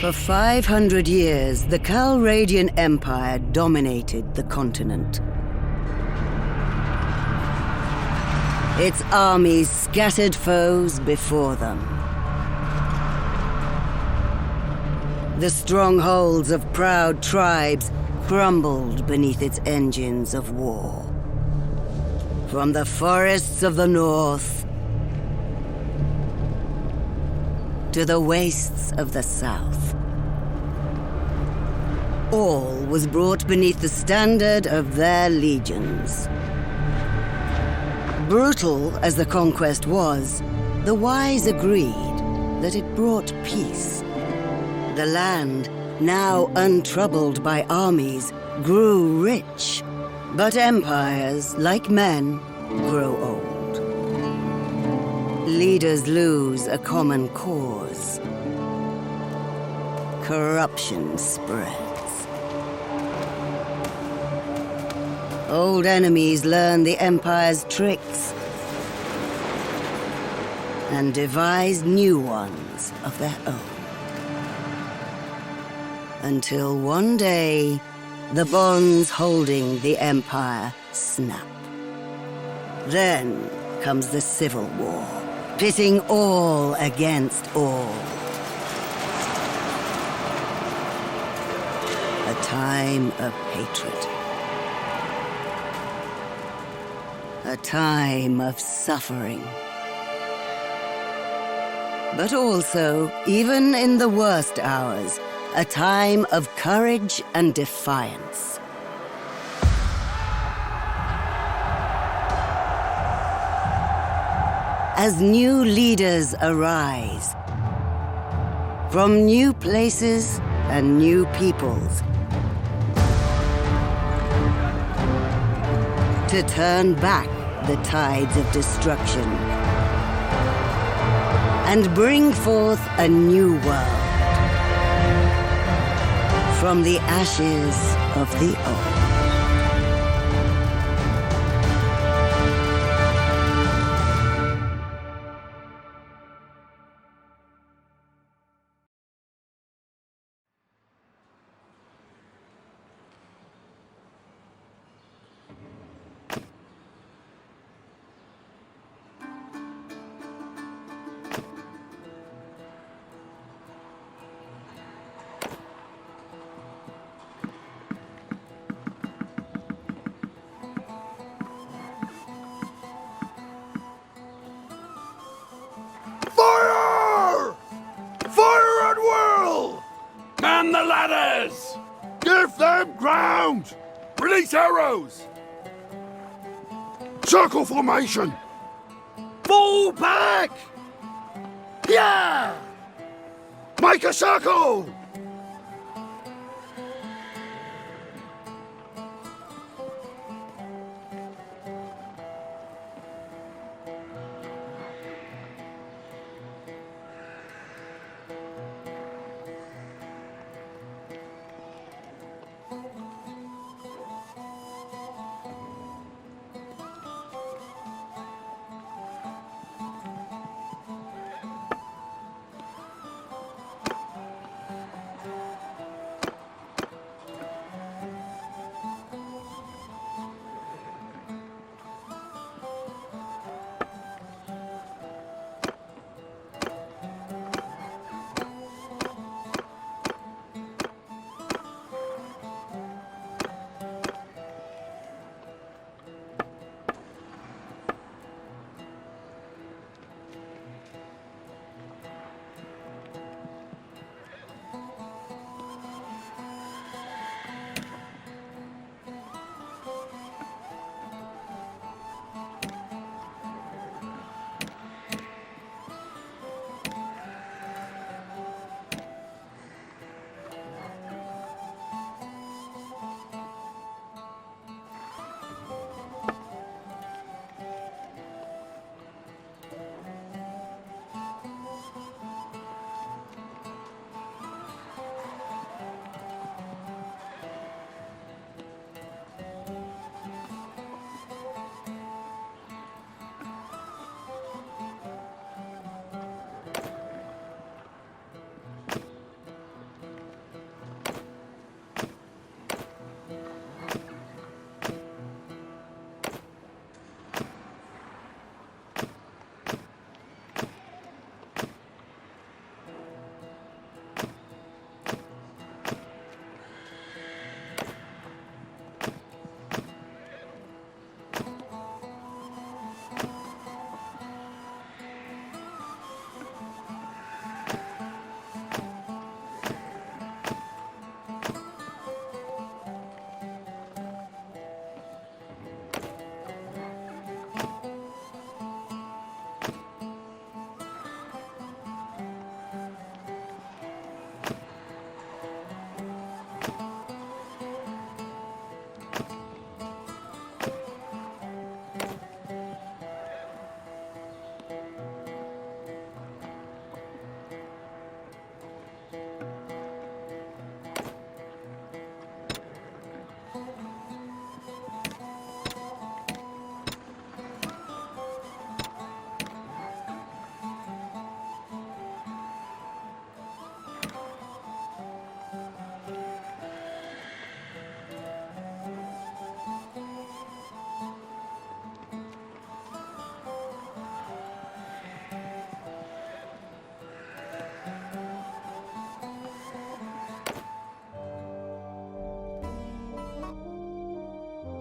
For 500 years, the Calradian Empire dominated the continent. Its armies scattered foes before them. The strongholds of proud tribes crumbled beneath its engines of war. From the forests of the north to the wastes of the south, all was brought beneath the standard of their legions. Brutal as the conquest was, the wise agreed that it brought peace. The land, now untroubled by armies, grew rich. But empires, like men, grow old. Leaders lose a common cause. Corruption spreads. Old enemies learn the Empire's tricks and devise new ones of their own. Until one day, the bonds holding the Empire snap. Then comes the Civil War, pitting all against all. A time of hatred. A time of suffering. But also, even in the worst hours, a time of courage and defiance. As new leaders arise, from new places and new peoples, to turn back the tides of destruction and bring forth a new world. From the ashes of the old. Fire! Fire at will! Man the ladders! Give them ground! Release arrows! Circle formation! Fall back! Yeah! Make a circle!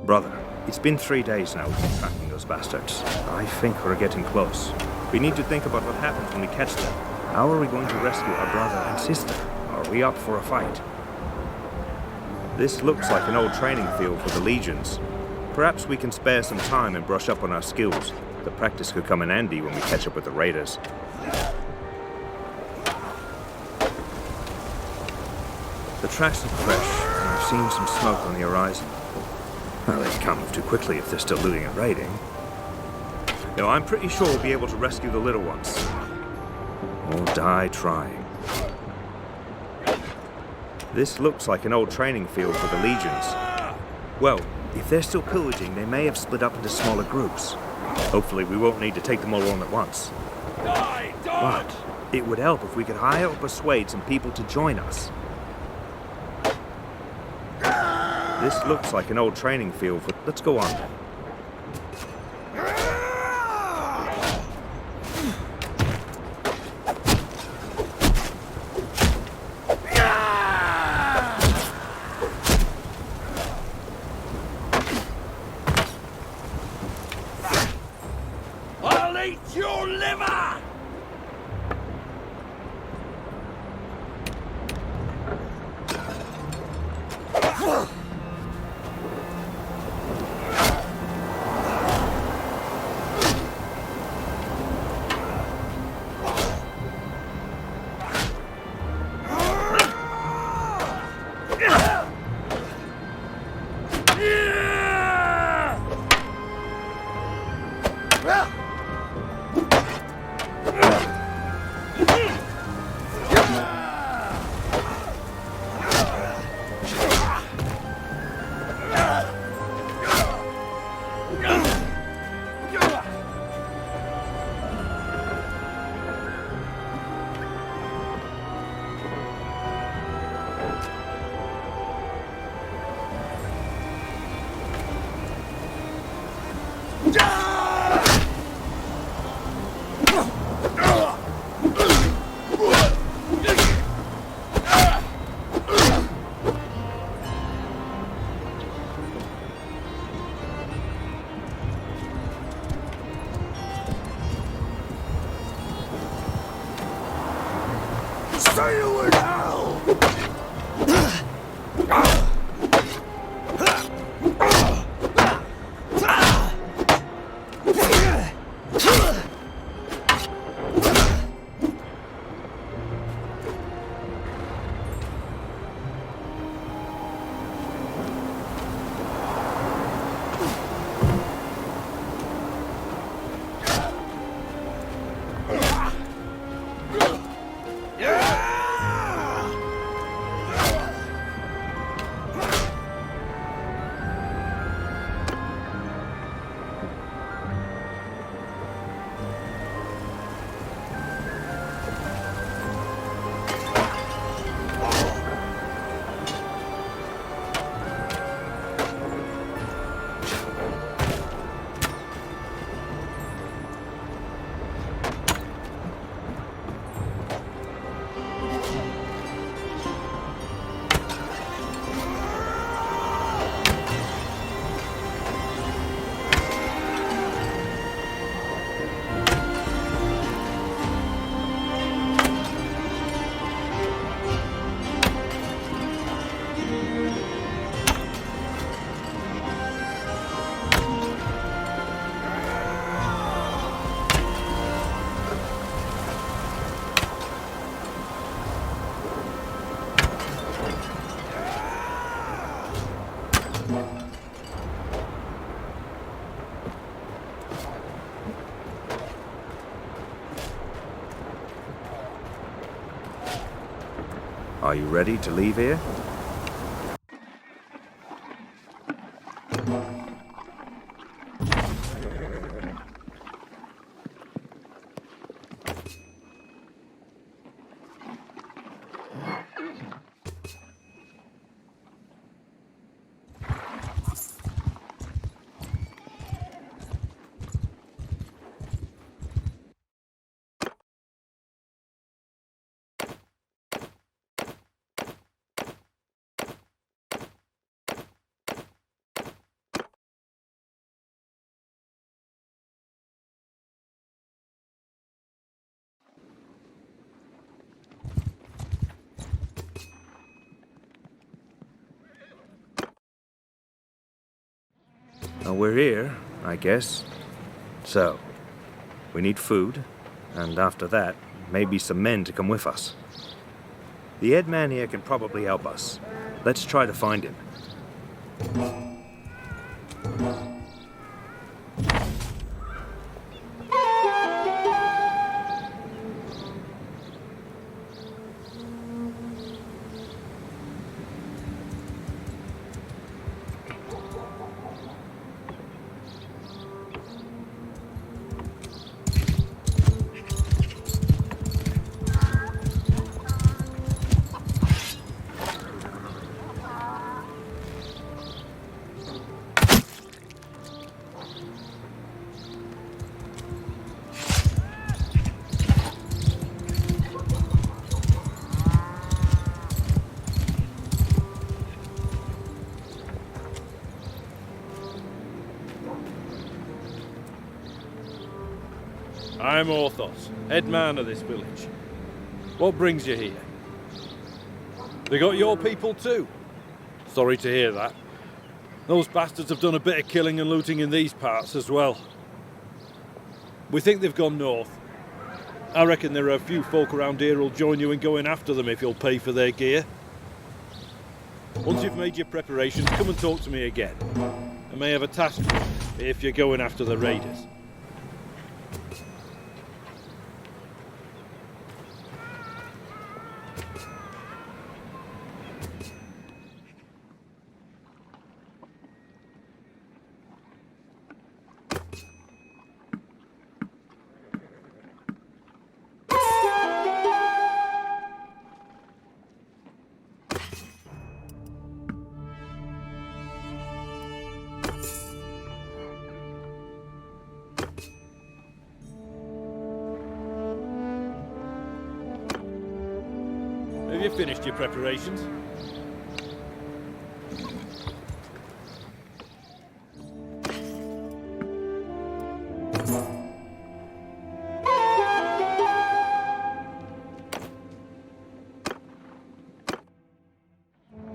Brother, it's been 3 days now we've been tracking those bastards. I think we're getting close. We need to think about what happens when we catch them. How are we going to rescue our brother and sister? Are we up for a fight? This looks like an old training field for the legions. Perhaps we can spare some time and brush up on our skills. The practice could come in handy when we catch up with the raiders. The tracks look fresh, and I've seen some smoke on the horizon. Well, they can't move too quickly if they're still looting and raiding. No, I'm pretty sure we'll be able to rescue the little ones. Or die trying. This looks like an old training field for the legions. Well, if they're still pillaging, they may have split up into smaller groups. Hopefully we won't need to take them all on at once. But it would help if we could hire or persuade some people to join us. This looks like an old training field for... Let's go on then. I'll eat your liver! Sail in hell! Are you ready to leave here? Well, we're here, I guess. So, we need food, and after that, maybe some men to come with us. The head man here can probably help us. Let's try to find him. I'm Orthos, head man of this village. What brings you here? They got your people too? Sorry to hear that. Those bastards have done a bit of killing and looting in these parts as well. We think they've gone north. I reckon there are a few folk around here who'll join you in going after them if you'll pay for their gear. Once you've made your preparations, come and talk to me again. I may have a task for you if you're going after the raiders. Have you finished your preparations?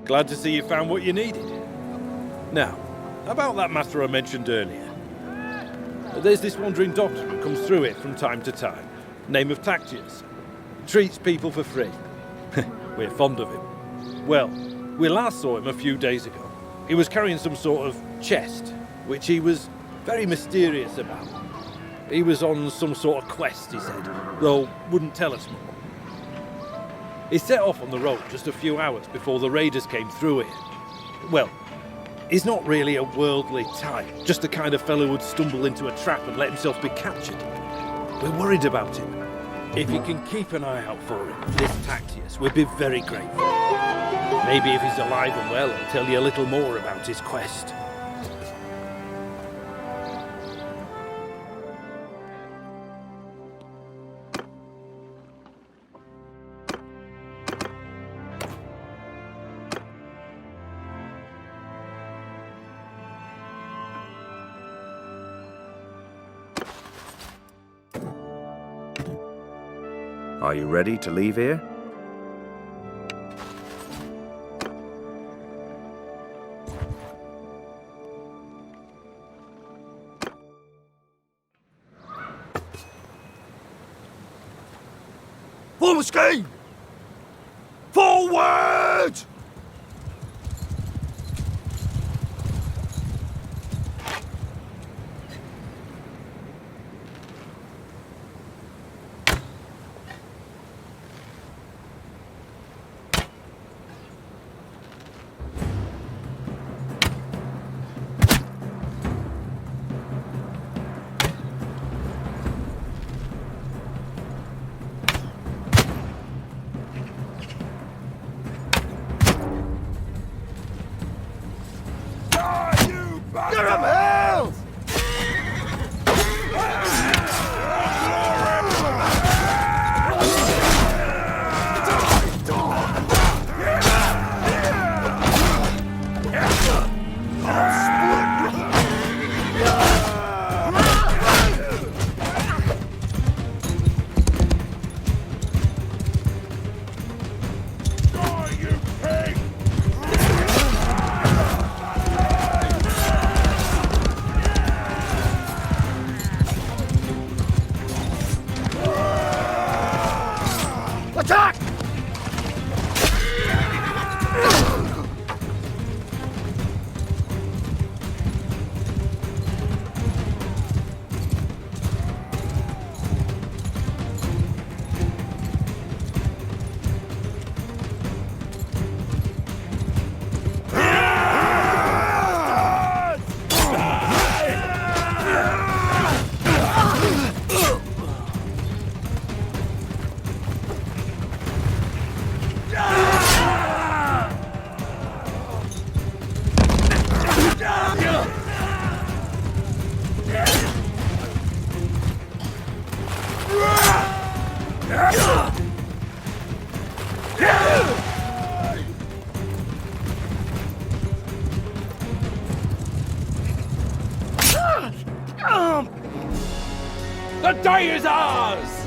Glad to see you found what you needed. Now, about that matter I mentioned earlier. There's this wandering doctor who comes through it from time to time. Name of Tactius. Treats people for free. We're fond of him. Well, we last saw him a few days ago. He was carrying some sort of chest, which he was very mysterious about. He was on some sort of quest, he said, though wouldn't tell us more. He set off on the road just a few hours before the raiders came through here. Well, he's not really a worldly type, just the kind of fellow who'd stumble into a trap and let himself be captured. We're worried about him. If you can keep an eye out for him, this Tactius, we'd be very grateful. Maybe if he's alive and well, I'll tell you a little more about his quest. Are you ready to leave here? Form a scheme! Forward! Get him hell! The day is ours!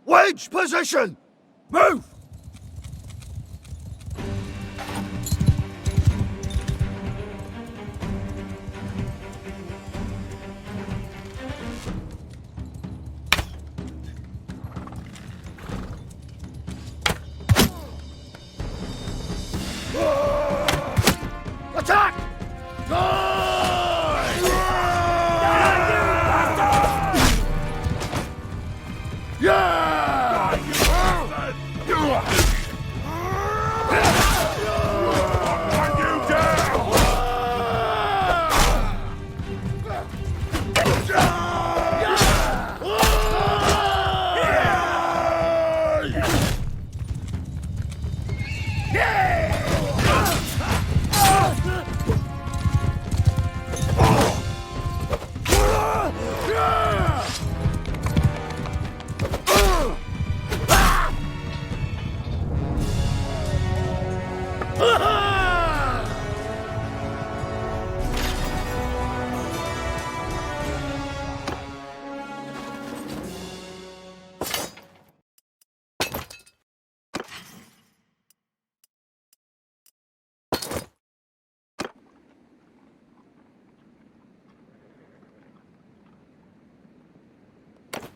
Wedge position! Move! Attack!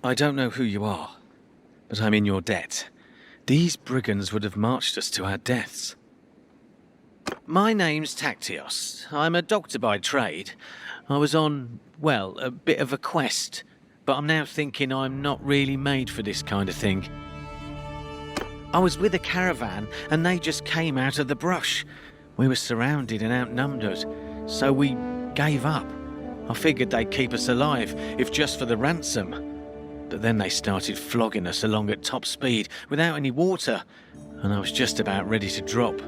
I don't know who you are, but I'm in your debt. These brigands would have marched us to our deaths. My name's Tactios. I'm a doctor by trade. I was on, well, a bit of a quest, but I'm now thinking I'm not really made for this kind of thing. I was with a caravan and they just came out of the brush. We were surrounded and outnumbered, so we gave up. I figured they'd keep us alive, if just for the ransom. But then they started flogging us along at top speed without any water, and I was just about ready to drop.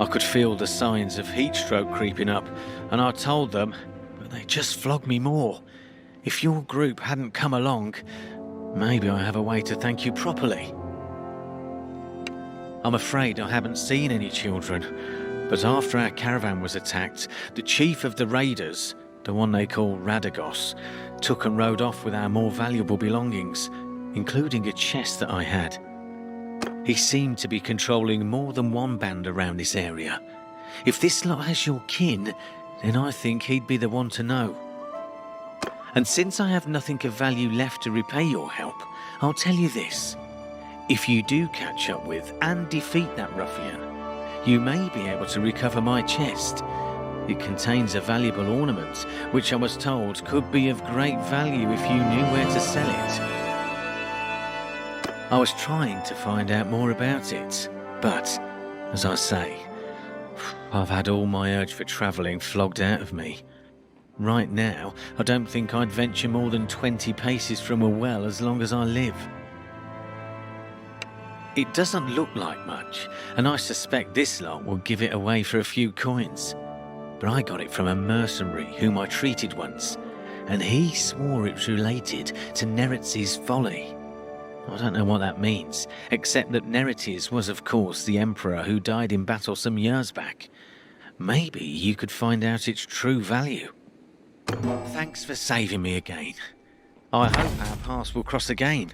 I could feel the signs of heat stroke creeping up, and I told them, but they just flogged me more. If your group hadn't come along, maybe I have a way to thank you properly. I'm afraid I haven't seen any children, but after our caravan was attacked, the chief of the raiders, the one they call Radagos, took and rode off with our more valuable belongings, including a chest that I had. He seemed to be controlling more than one band around this area. If this lot has your kin, then I think he'd be the one to know. And since I have nothing of value left to repay your help, I'll tell you this. If you do catch up with and defeat that ruffian, you may be able to recover my chest. It contains a valuable ornament, which I was told could be of great value if you knew where to sell it. I was trying to find out more about it, but, as I say, I've had all my urge for travelling flogged out of me. Right now, I don't think I'd venture more than 20 paces from a well as long as I live. It doesn't look like much, and I suspect this lot will give it away for a few coins. But I got it from a mercenary whom I treated once, and he swore it was related to Neretz's folly. I don't know what that means, except that Neretes was of course the emperor who died in battle some years back. Maybe you could find out its true value. Thanks for saving me again. I hope our paths will cross again.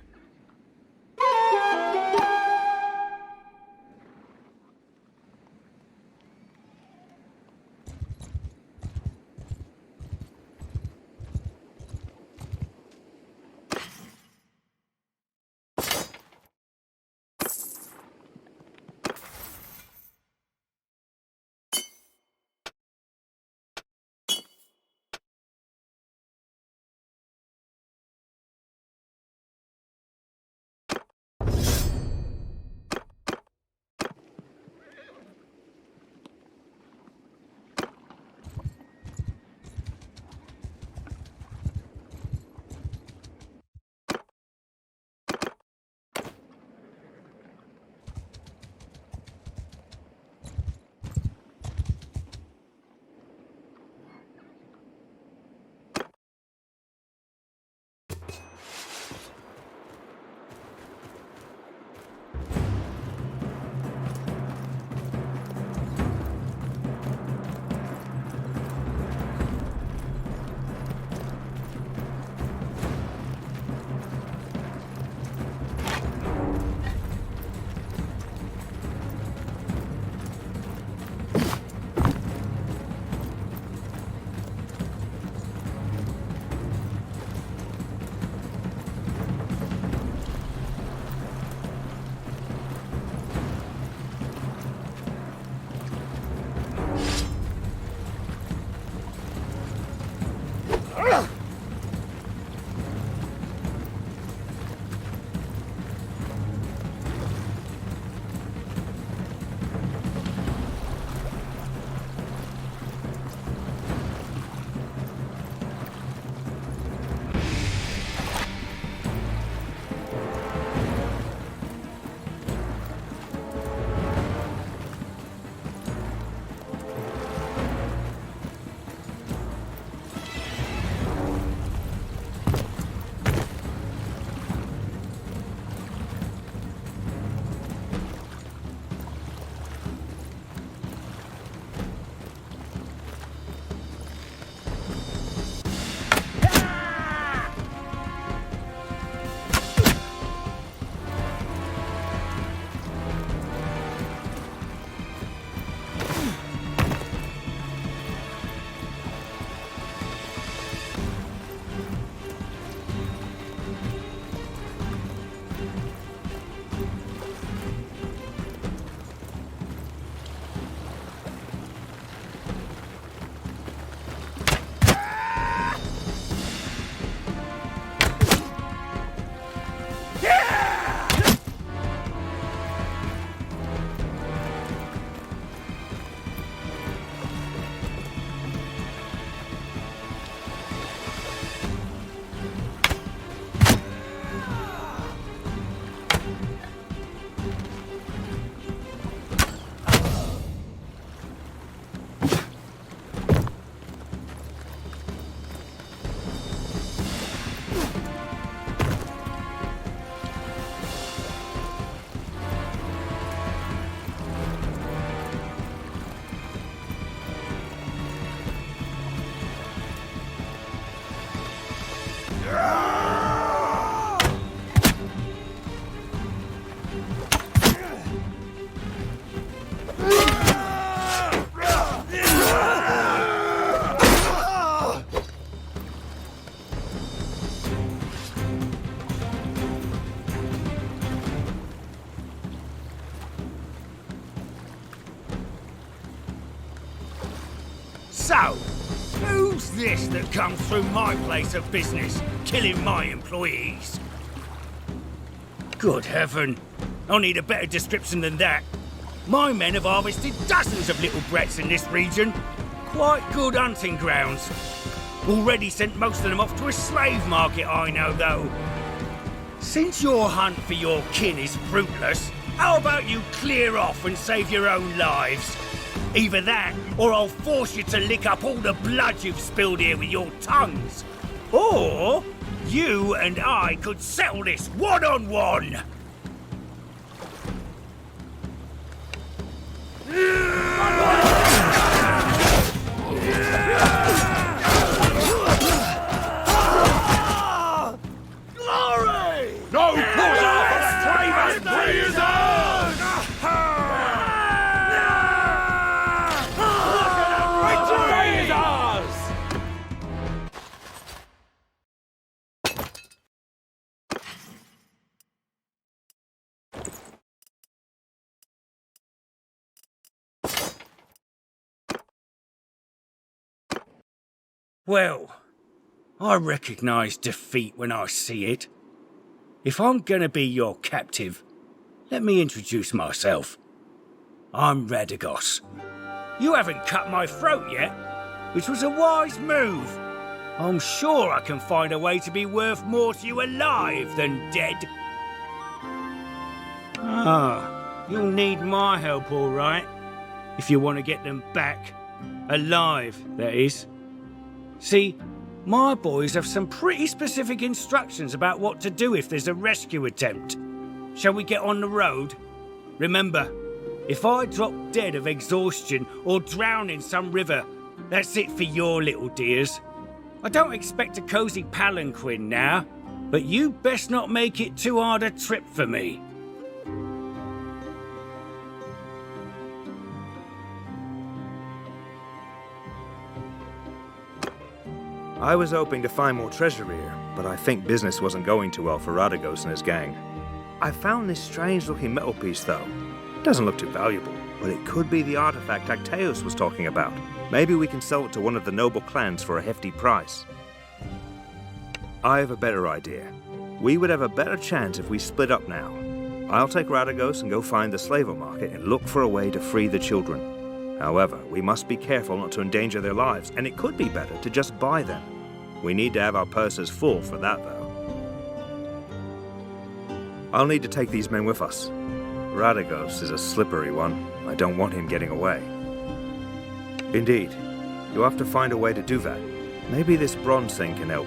So, who's this that comes through my place of business, killing my employees? Good heaven. I need a better description than that. My men have harvested dozens of little brats in this region. Quite good hunting grounds. Already sent most of them off to a slave market, I know, though. Since your hunt for your kin is fruitless, how about you clear off and save your own lives? Either that, or I'll force you to lick up all the blood you've spilled here with your tongues. Or you and I could settle this one-on-one. Glory! No quarter for the traitors! Traitors! Well, I recognize defeat when I see it. If I'm gonna be your captive, let me introduce myself. I'm Radagos. You haven't cut my throat yet, which was a wise move. I'm sure I can find a way to be worth more to you alive than dead. Ah, you'll need my help, all right, if you want to get them back. Alive, that is. See, my boys have some pretty specific instructions about what to do if there's a rescue attempt. Shall we get on the road? Remember, if I drop dead of exhaustion or drown in some river, that's it for your little dears. I don't expect a cozy palanquin now, but you best not make it too hard a trip for me. I was hoping to find more treasure here, but I think business wasn't going too well for Radagos and his gang. I found this strange-looking metal piece, though. It doesn't look too valuable, but it could be the artifact Actaeus was talking about. Maybe we can sell it to one of the noble clans for a hefty price. I have a better idea. We would have a better chance if we split up now. I'll take Radagos and go find the slaver market and look for a way to free the children. However, we must be careful not to endanger their lives, and it could be better to just buy them. We need to have our purses full for that, though. I'll need to take these men with us. Radagos is a slippery one. I don't want him getting away. Indeed. You'll have to find a way to do that. Maybe this bronze thing can help.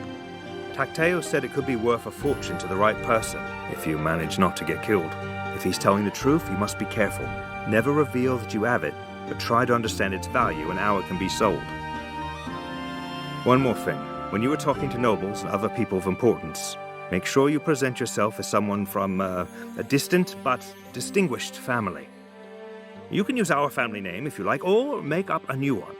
Actaeus said it could be worth a fortune to the right person, if you manage not to get killed. If he's telling the truth, you must be careful. Never reveal that you have it, but try to understand its value and how it can be sold. One more thing. When you are talking to nobles and other people of importance, make sure you present yourself as someone from a distant but distinguished family. You can use our family name if you like, or make up a new one.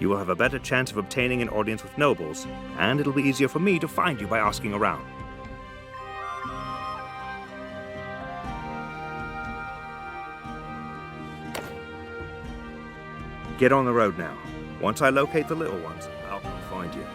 You will have a better chance of obtaining an audience with nobles, and it'll be easier for me to find you by asking around. Get on the road now. Once I locate the little ones, I'll find you.